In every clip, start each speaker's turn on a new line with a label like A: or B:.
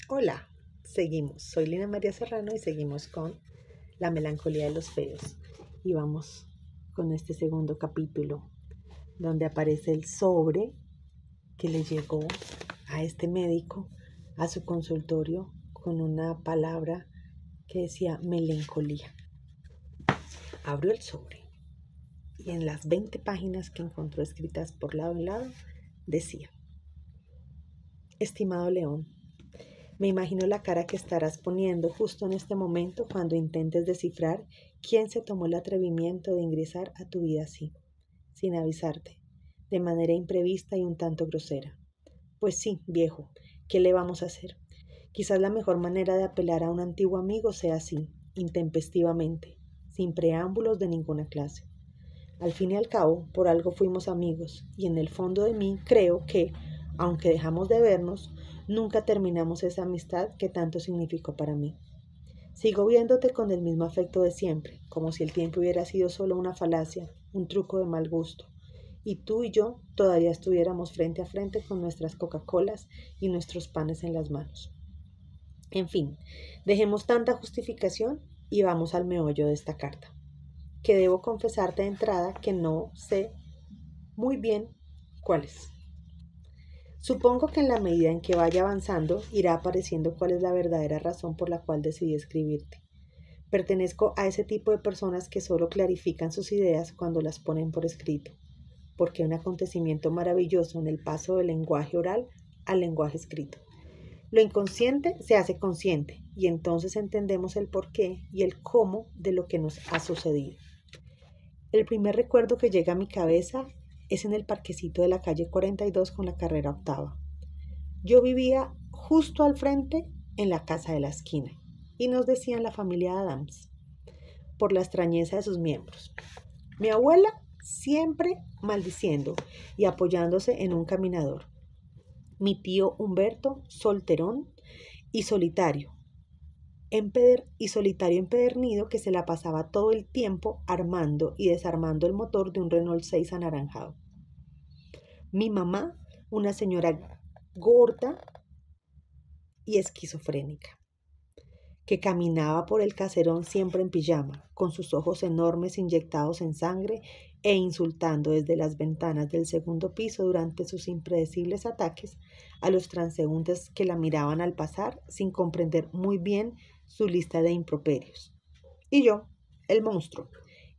A: Hola, seguimos. Soy Lina María Serrano y seguimos con La melancolía de los feos. Y vamos con este segundo capítulo, donde aparece el sobre que le llegó a este médico a su consultorio con una palabra que decía melancolía. Abrió el sobre y en las 20 páginas que encontró escritas por lado en lado decía: Estimado León, me imagino la cara que estarás poniendo justo en este momento cuando intentes descifrar quién se tomó el atrevimiento de ingresar a tu vida así, sin avisarte, de manera imprevista y un tanto grosera. Pues sí, viejo, ¿qué le vamos a hacer? Quizás la mejor manera de apelar a un antiguo amigo sea así, intempestivamente, sin preámbulos de ninguna clase. Al fin y al cabo, por algo fuimos amigos, y en el fondo de mí creo que, aunque dejamos de vernos, nunca terminamos esa amistad que tanto significó para mí. Sigo viéndote con el mismo afecto de siempre, como si el tiempo hubiera sido solo una falacia, un truco de mal gusto, y tú y yo todavía estuviéramos frente a frente con nuestras Coca-Colas y nuestros panes en las manos. En fin, dejemos tanta justificación y vamos al meollo de esta carta, que debo confesarte de entrada que no sé muy bien cuál es. Supongo que en la medida en que vaya avanzando irá apareciendo cuál es la verdadera razón por la cual decidí escribirte. Pertenezco a ese tipo de personas que solo clarifican sus ideas cuando las ponen por escrito, porque hay un acontecimiento maravilloso en el paso del lenguaje oral al lenguaje escrito. Lo inconsciente se hace consciente y entonces entendemos el porqué y el cómo de lo que nos ha sucedido. El primer recuerdo que llega a mi cabeza es en el parquecito de la calle 42 con la carrera octava. Yo vivía justo al frente en la casa de la esquina y nos decían la familia Adams por la extrañeza de sus miembros. Mi abuela siempre maldiciendo y apoyándose en un caminador. Mi tío Humberto solterón y solitario empedernido que se la pasaba todo el tiempo armando y desarmando el motor de un Renault 6 anaranjado. Mi mamá, una señora gorda y esquizofrénica, que caminaba por el caserón siempre en pijama, con sus ojos enormes inyectados en sangre e insultando desde las ventanas del segundo piso durante sus impredecibles ataques a los transeúntes que la miraban al pasar sin comprender muy bien su lista de improperios. Y yo, el monstruo,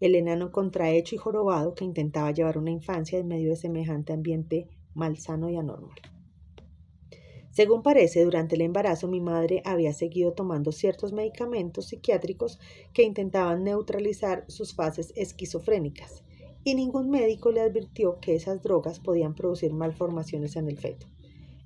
A: el enano contrahecho y jorobado que intentaba llevar una infancia en medio de semejante ambiente malsano y anormal. Según parece, durante el embarazo mi madre había seguido tomando ciertos medicamentos psiquiátricos que intentaban neutralizar sus fases esquizofrénicas, y ningún médico le advirtió que esas drogas podían producir malformaciones en el feto.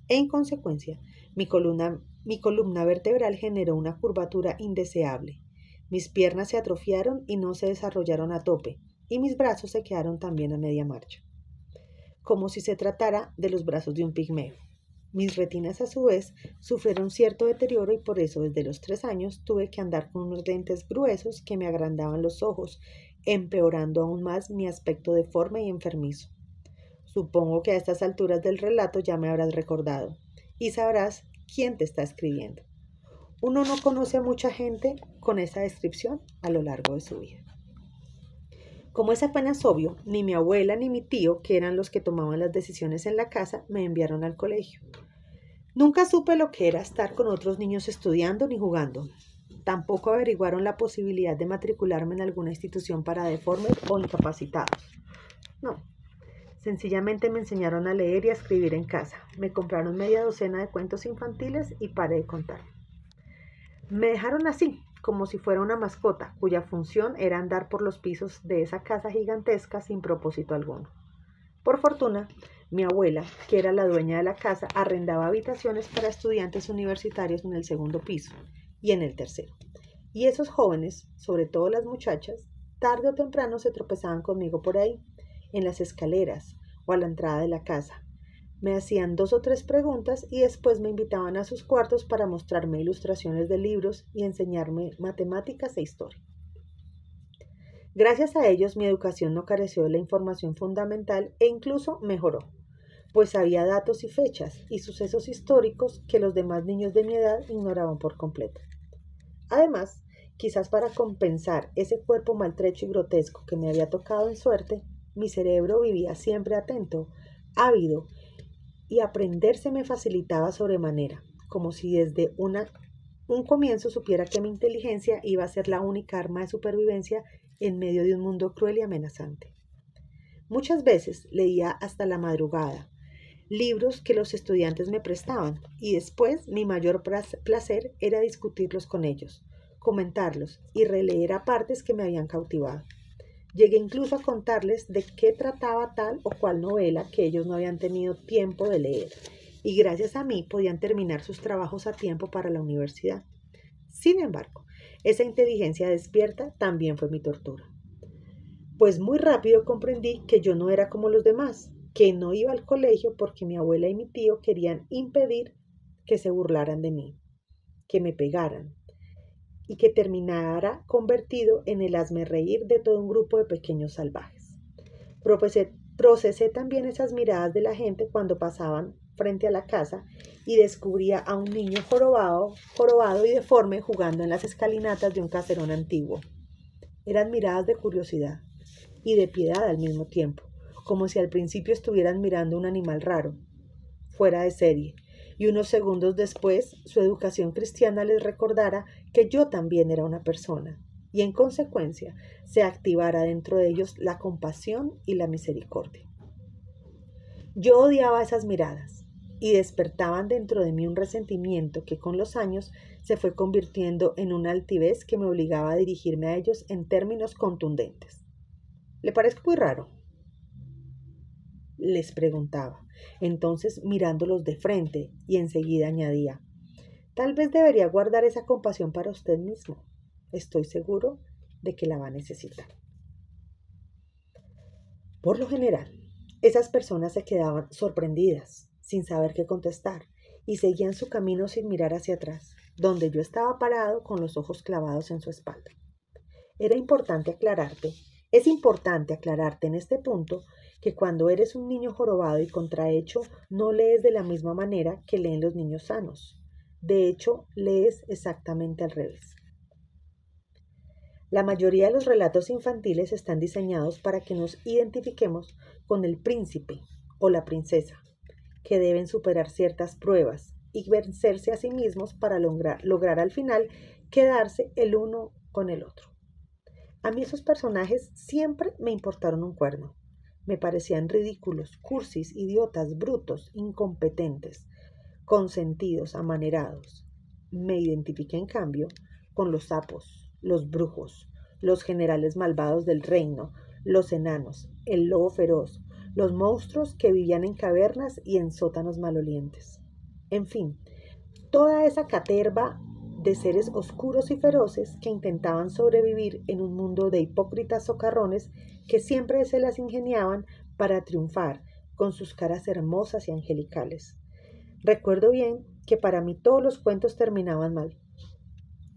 A: En consecuencia, mi columna vertebral generó una curvatura indeseable. Mis piernas se atrofiaron y no se desarrollaron a tope, y mis brazos se quedaron también a media marcha, como si se tratara de los brazos de un pigmeo. Mis retinas a su vez sufrieron cierto deterioro y por eso desde los 3 años tuve que andar con unos lentes gruesos que me agrandaban los ojos, empeorando aún más mi aspecto deforme y enfermizo. Supongo que a estas alturas del relato ya me habrás recordado y sabrás quién te está escribiendo. Uno no conoce a mucha gente con esa descripción a lo largo de su vida. Como es apenas obvio, ni mi abuela ni mi tío, que eran los que tomaban las decisiones en la casa, me enviaron al colegio. Nunca supe lo que era estar con otros niños estudiando ni jugando. Tampoco averiguaron la posibilidad de matricularme en alguna institución para deformes o incapacitados. No, sencillamente me enseñaron a leer y a escribir en casa. Me compraron media docena de cuentos infantiles y paré de contar. Me dejaron así, como si fuera una mascota, cuya función era andar por los pisos de esa casa gigantesca sin propósito alguno. Por fortuna, mi abuela, que era la dueña de la casa, arrendaba habitaciones para estudiantes universitarios en el segundo piso y en el tercero. Y esos jóvenes, sobre todo las muchachas, tarde o temprano se tropezaban conmigo por ahí, en las escaleras o a la entrada de la casa. Me hacían 2 o 3 preguntas y después me invitaban a sus cuartos para mostrarme ilustraciones de libros y enseñarme matemáticas e historia. Gracias a ellos mi educación no careció de la información fundamental e incluso mejoró. pues había datos y fechas y sucesos históricos que los demás niños de mi edad ignoraban por completo. Además, quizás para compensar ese cuerpo maltrecho y grotesco que me había tocado en suerte, mi cerebro vivía siempre atento, ávido, y aprender se me facilitaba sobremanera, como si desde un comienzo supiera que mi inteligencia iba a ser la única arma de supervivencia en medio de un mundo cruel y amenazante. Muchas veces leía hasta la madrugada, libros que los estudiantes me prestaban, y después mi mayor placer era discutirlos con ellos, comentarlos y releer a partes que me habían cautivado. Llegué incluso a contarles de qué trataba tal o cual novela que ellos no habían tenido tiempo de leer, y gracias a mí podían terminar sus trabajos a tiempo para la universidad. Sin embargo, esa inteligencia despierta también fue mi tortura, pues muy rápido comprendí que yo no era como los demás, que no iba al colegio porque mi abuela y mi tío querían impedir que se burlaran de mí, que me pegaran, y que terminara convertido en el hazmerreír de todo un grupo de pequeños salvajes. Procesé también esas miradas de la gente cuando pasaban frente a la casa y descubría a un niño jorobado y deforme jugando en las escalinatas de un caserón antiguo. Eran miradas de curiosidad y de piedad al mismo tiempo, como si al principio estuvieran mirando un animal raro, fuera de serie, y unos segundos después su educación cristiana les recordara que yo también era una persona, y en consecuencia se activara dentro de ellos la compasión y la misericordia. Yo odiaba esas miradas, y despertaban dentro de mí un resentimiento que con los años se fue convirtiendo en una altivez que me obligaba a dirigirme a ellos en términos contundentes. ¿Le parece muy raro?, les preguntaba, entonces mirándolos de frente, y enseguida añadía, tal vez debería guardar esa compasión para usted mismo. Estoy seguro de que la va a necesitar. Por lo general, esas personas se quedaban sorprendidas, sin saber qué contestar, y seguían su camino sin mirar hacia atrás, donde yo estaba parado con los ojos clavados en su espalda. Es importante aclararte en este punto que cuando eres un niño jorobado y contrahecho, no lees de la misma manera que leen los niños sanos. De hecho, lees exactamente al revés. La mayoría de los relatos infantiles están diseñados para que nos identifiquemos con el príncipe o la princesa, que deben superar ciertas pruebas y vencerse a sí mismos para lograr al final quedarse el uno con el otro. A mí esos personajes siempre me importaron un cuerno. Me parecían ridículos, cursis, idiotas, brutos, incompetentes, consentidos, amanerados. Me identifiqué, en cambio, con los sapos, los brujos, los generales malvados del reino, los enanos, el lobo feroz, los monstruos que vivían en cavernas y en sótanos malolientes. En fin, toda esa caterva de seres oscuros y feroces que intentaban sobrevivir en un mundo de hipócritas socarrones que siempre se las ingeniaban para triunfar con sus caras hermosas y angelicales. Recuerdo bien que para mí todos los cuentos terminaban mal.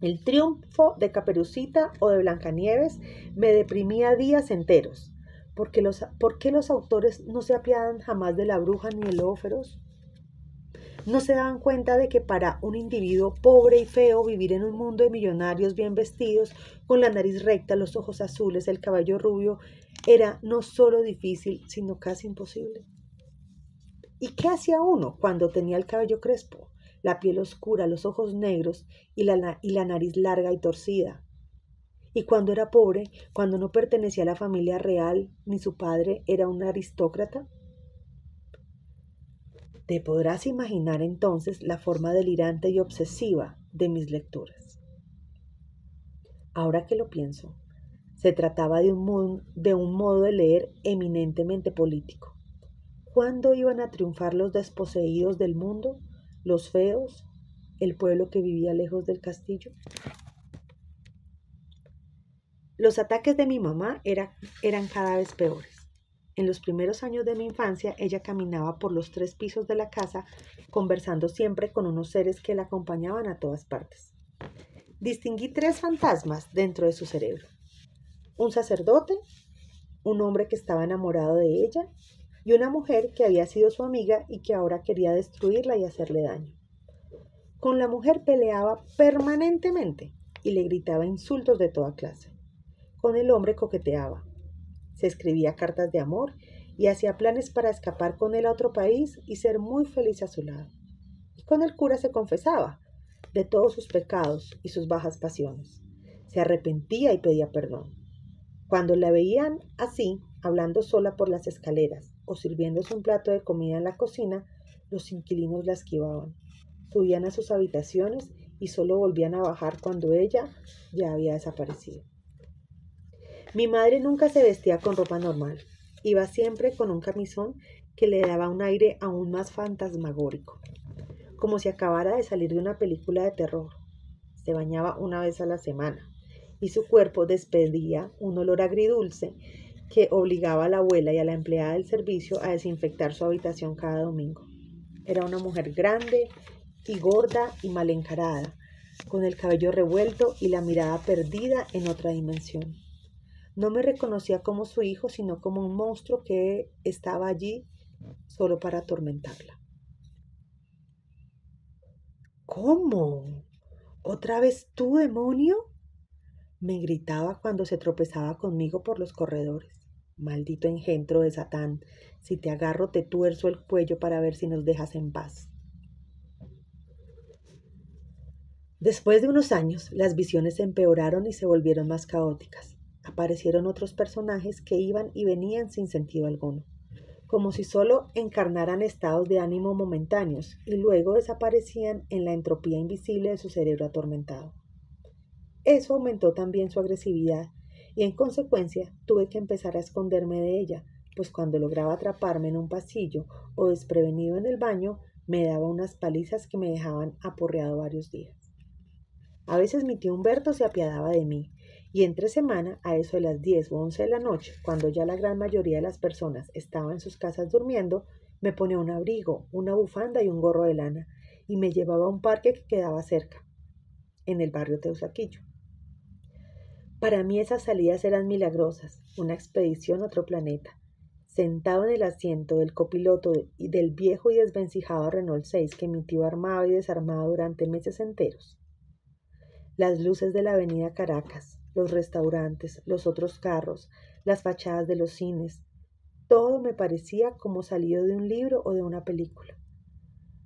A: El triunfo de Caperucita o de Blancanieves me deprimía días enteros. ¿Por qué los autores no se apiadan jamás de la bruja ni del lobo feroz? ¿No se daban cuenta de que para un individuo pobre y feo vivir en un mundo de millonarios bien vestidos, con la nariz recta, los ojos azules, el cabello rubio, era no solo difícil, sino casi imposible? ¿Y qué hacía uno cuando tenía el cabello crespo, la piel oscura, los ojos negros y la nariz larga y torcida? Y cuando era pobre, cuando no pertenecía a la familia real, ni su padre era un aristócrata. Te podrás imaginar entonces la forma delirante y obsesiva de mis lecturas. Ahora que lo pienso, se trataba de un modo de leer eminentemente político. ¿Cuándo iban a triunfar los desposeídos del mundo, los feos, el pueblo que vivía lejos del castillo? Los ataques de mi mamá eran cada vez peores. En los primeros años de mi infancia, ella caminaba por los 3 pisos de la casa, conversando siempre con unos seres que la acompañaban a todas partes. Distinguí 3 fantasmas dentro de su cerebro. Un sacerdote, un hombre que estaba enamorado de ella y una mujer que había sido su amiga y que ahora quería destruirla y hacerle daño. Con la mujer peleaba permanentemente y le gritaba insultos de toda clase. Con el hombre coqueteaba, se escribía cartas de amor y hacía planes para escapar con él a otro país y ser muy feliz a su lado. Y con el cura se confesaba de todos sus pecados y sus bajas pasiones. Se arrepentía y pedía perdón. Cuando la veían así, hablando sola por las escaleras o sirviéndose un plato de comida en la cocina, los inquilinos la esquivaban. Subían a sus habitaciones y solo volvían a bajar cuando ella ya había desaparecido. Mi madre nunca se vestía con ropa normal. Iba siempre con un camisón que le daba un aire aún más fantasmagórico, como si acabara de salir de una película de terror. Se bañaba una vez a la semana y su cuerpo despedía un olor agridulce que obligaba a la abuela y a la empleada del servicio a desinfectar su habitación cada domingo. Era una mujer grande y gorda y mal encarada, con el cabello revuelto y la mirada perdida en otra dimensión. No me reconocía como su hijo, sino como un monstruo que estaba allí solo para atormentarla. ¿Cómo? ¿Otra vez tú, demonio? Me gritaba cuando se tropezaba conmigo por los corredores. Maldito engendro de Satán, si te agarro te tuerzo el cuello para ver si nos dejas en paz. Después de unos años, las visiones empeoraron y se volvieron más caóticas. Aparecieron otros personajes que iban y venían sin sentido alguno, como si solo encarnaran estados de ánimo momentáneos y luego desaparecían en la entropía invisible de su cerebro atormentado. Eso aumentó también su agresividad y en consecuencia tuve que empezar a esconderme de ella, pues cuando lograba atraparme en un pasillo o desprevenido en el baño, me daba unas palizas que me dejaban aporreado varios días. A veces mi tío Humberto se apiadaba de mí y entre semana, a eso de las 10 o 11 de la noche, cuando ya la gran mayoría de las personas estaban en sus casas durmiendo, me ponía un abrigo, una bufanda y un gorro de lana y me llevaba a un parque que quedaba cerca, en el barrio Teusaquillo. Para mí esas salidas eran milagrosas, una expedición a otro planeta. Sentado en el asiento del copiloto y del viejo y desvencijado Renault 6 que mi tío armaba y desarmaba durante meses enteros. Las luces de la avenida Caracas, los restaurantes, los otros carros, las fachadas de los cines, todo me parecía como salido de un libro o de una película.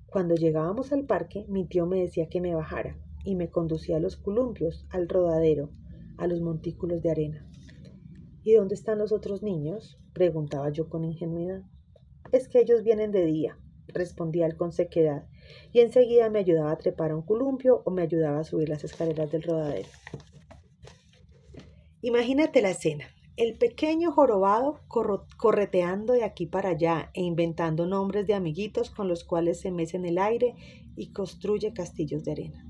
A: Cuando llegábamos al parque, mi tío me decía que me bajara y me conducía a los columpios, al rodadero, a los montículos de arena. ¿Y dónde están los otros niños?, preguntaba yo con ingenuidad. Es que ellos vienen de día, respondía él con sequedad, y enseguida me ayudaba a trepar a un columpio o me ayudaba a subir las escaleras del rodadero. Imagínate la escena, el pequeño jorobado correteando de aquí para allá e inventando nombres de amiguitos con los cuales se mece en el aire y construye castillos de arena.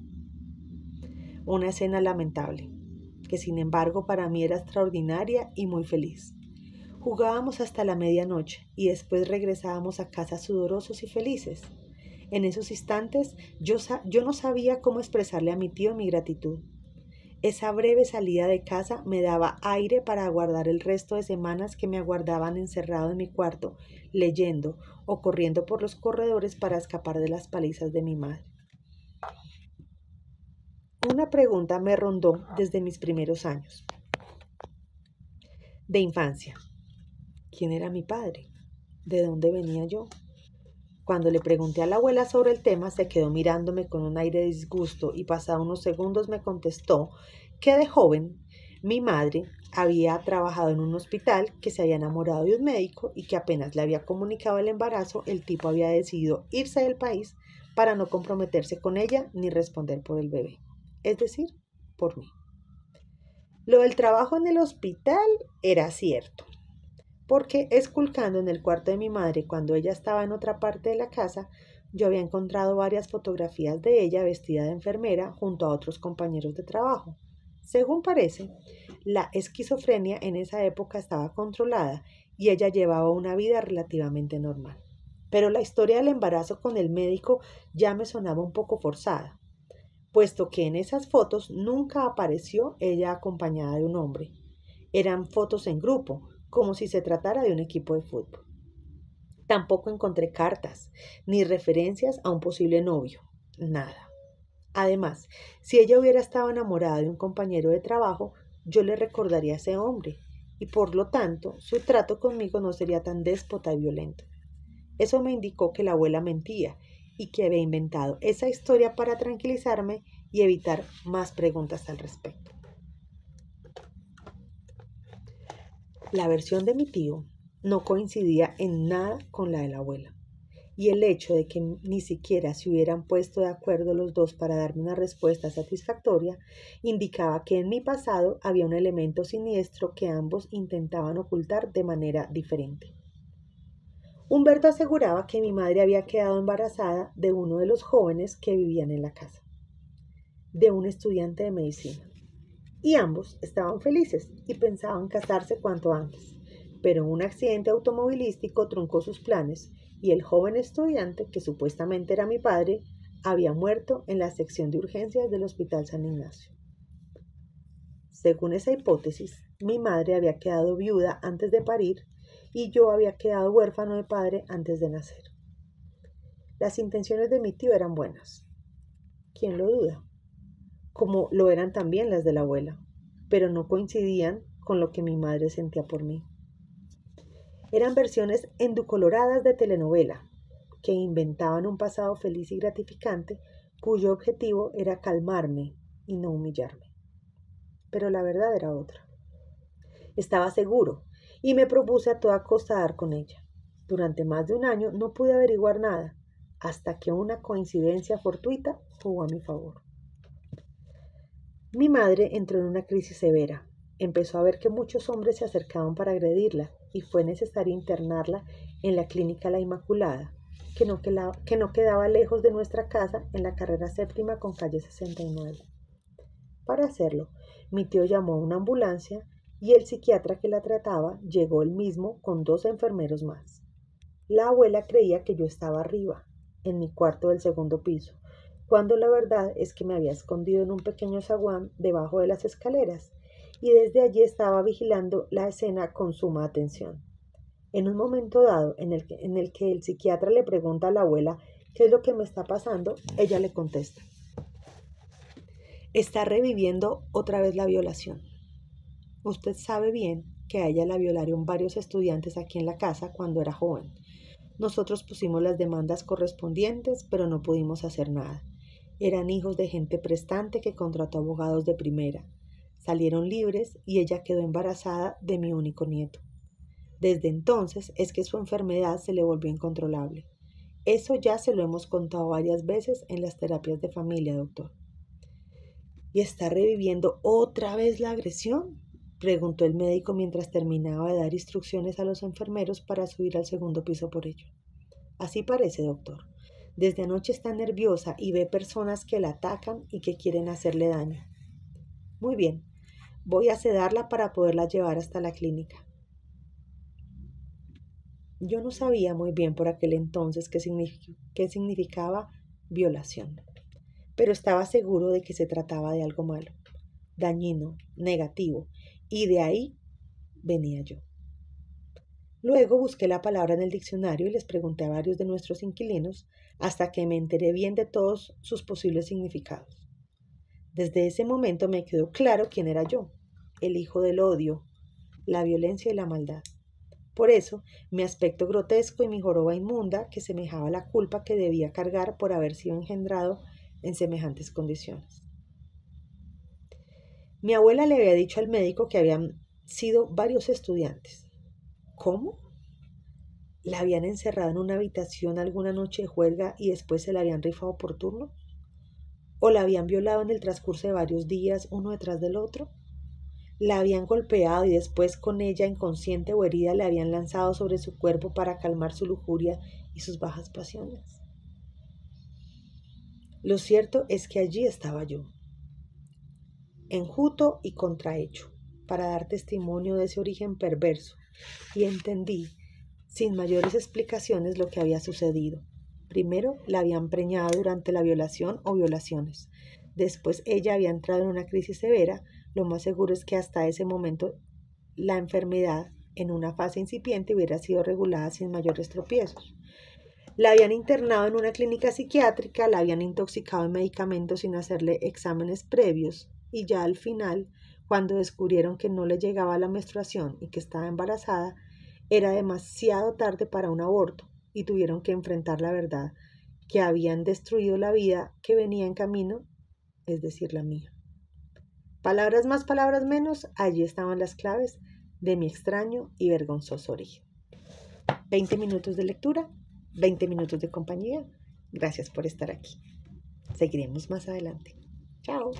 A: Una escena lamentable, que sin embargo para mí era extraordinaria y muy feliz. Jugábamos hasta la medianoche y después regresábamos a casa sudorosos y felices. En esos instantes yo no sabía cómo expresarle a mi tío mi gratitud. Esa breve salida de casa me daba aire para aguardar el resto de semanas que me aguardaban encerrado en mi cuarto, leyendo o corriendo por los corredores para escapar de las palizas de mi madre. Una pregunta me rondó desde mis primeros años de infancia. ¿Quién era mi padre? ¿De dónde venía yo? Cuando le pregunté a la abuela sobre el tema, se quedó mirándome con un aire de disgusto y pasados unos segundos me contestó que de joven mi madre había trabajado en un hospital, que se había enamorado de un médico y que apenas le había comunicado el embarazo, el tipo había decidido irse del país para no comprometerse con ella ni responder por el bebé, es decir, por mí. Lo del trabajo en el hospital era cierto, porque esculcando en el cuarto de mi madre cuando ella estaba en otra parte de la casa, yo había encontrado varias fotografías de ella vestida de enfermera junto a otros compañeros de trabajo. Según parece, la esquizofrenia en esa época estaba controlada y ella llevaba una vida relativamente normal. Pero la historia del embarazo con el médico ya me sonaba un poco forzada, puesto que en esas fotos nunca apareció ella acompañada de un hombre. Eran fotos en grupo, como si se tratara de un equipo de fútbol. Tampoco encontré cartas ni referencias a un posible novio. Nada. Además, si ella hubiera estado enamorada de un compañero de trabajo, yo le recordaría a ese hombre, y por lo tanto, su trato conmigo no sería tan déspota y violento. Eso me indicó que la abuela mentía y que había inventado esa historia para tranquilizarme y evitar más preguntas al respecto. La versión de mi tío no coincidía en nada con la de la abuela, y el hecho de que ni siquiera se hubieran puesto de acuerdo los dos para darme una respuesta satisfactoria indicaba que en mi pasado había un elemento siniestro que ambos intentaban ocultar de manera diferente. Humberto aseguraba que mi madre había quedado embarazada de uno de los jóvenes que vivían en la casa, de un estudiante de medicina, y ambos estaban felices y pensaban casarse cuanto antes, pero un accidente automovilístico truncó sus planes y el joven estudiante, que supuestamente era mi padre, había muerto en la sección de urgencias del Hospital San Ignacio. Según esa hipótesis, mi madre había quedado viuda antes de parir y yo había quedado huérfano de padre antes de nacer. Las intenciones de mi tío eran buenas. ¿Quién lo duda? Como lo eran también las de la abuela, pero no coincidían con lo que mi madre sentía por mí. Eran versiones endulcoradas de telenovela, que inventaban un pasado feliz y gratificante, cuyo objetivo era calmarme y no humillarme. Pero la verdad era otra. Estaba seguro y me propuse a toda costa dar con ella. Durante más de un año no pude averiguar nada, hasta que una coincidencia fortuita jugó a mi favor. Mi madre entró en una crisis severa. Empezó a ver que muchos hombres se acercaban para agredirla y fue necesario internarla en la clínica La Inmaculada, que no quedaba lejos de nuestra casa en la carrera séptima con calle 69. Para hacerlo, mi tío llamó a una ambulancia y el psiquiatra que la trataba llegó él mismo con 2 enfermeros más. La abuela creía que yo estaba arriba, en mi cuarto del segundo piso, cuando la verdad es que me había escondido en un pequeño zaguán debajo de las escaleras y desde allí estaba vigilando la escena con suma atención. En un momento dado en el que el psiquiatra le pregunta a la abuela qué es lo que me está pasando, ella le contesta: está reviviendo otra vez la violación. Usted sabe bien que a ella la violaron varios estudiantes aquí en la casa cuando era joven. Nosotros pusimos las demandas correspondientes, pero no pudimos hacer nada. Eran hijos de gente prestante que contrató abogados de primera. Salieron libres y ella quedó embarazada de mi único nieto. Desde entonces es que su enfermedad se le volvió incontrolable. Eso ya se lo hemos contado varias veces en las terapias de familia, doctor. ¿Y está reviviendo otra vez la agresión?, preguntó el médico mientras terminaba de dar instrucciones a los enfermeros para subir al segundo piso por ello. Así parece, doctor. Desde anoche está nerviosa y ve personas que la atacan y que quieren hacerle daño. Muy bien, voy a sedarla para poderla llevar hasta la clínica. Yo no sabía muy bien por aquel entonces qué significaba violación, pero estaba seguro de que se trataba de algo malo, dañino, negativo, y de ahí venía yo. Luego busqué la palabra en el diccionario y les pregunté a varios de nuestros inquilinos hasta que me enteré bien de todos sus posibles significados. Desde ese momento me quedó claro quién era yo, el hijo del odio, la violencia y la maldad. Por eso, mi aspecto grotesco y mi joroba inmunda que semejaba la culpa que debía cargar por haber sido engendrado en semejantes condiciones. Mi abuela le había dicho al médico que habían sido varios estudiantes. ¿Cómo? ¿La habían encerrado en una habitación alguna noche de juerga y después se la habían rifado por turno? ¿O la habían violado en el transcurso de varios días, uno detrás del otro? ¿La habían golpeado y después con ella, inconsciente o herida, le habían lanzado sobre su cuerpo para calmar su lujuria y sus bajas pasiones? Lo cierto es que allí estaba yo, enjuto y contrahecho, para dar testimonio de ese origen perverso, y entendí, sin mayores explicaciones, lo que había sucedido. Primero, la habían preñado durante la violación o violaciones. Después, ella había entrado en una crisis severa. Lo más seguro es que hasta ese momento la enfermedad en una fase incipiente hubiera sido regulada sin mayores tropiezos. La habían internado en una clínica psiquiátrica, la habían intoxicado en medicamentos sin hacerle exámenes previos y ya al final, cuando descubrieron que no le llegaba la menstruación y que estaba embarazada, era demasiado tarde para un aborto y tuvieron que enfrentar la verdad que habían destruido la vida que venía en camino, es decir, la mía. Palabras más, palabras menos, allí estaban las claves de mi extraño y vergonzoso origen. 20 minutos de lectura, 20 minutos de compañía. Gracias por estar aquí. Seguiremos más adelante. Chao.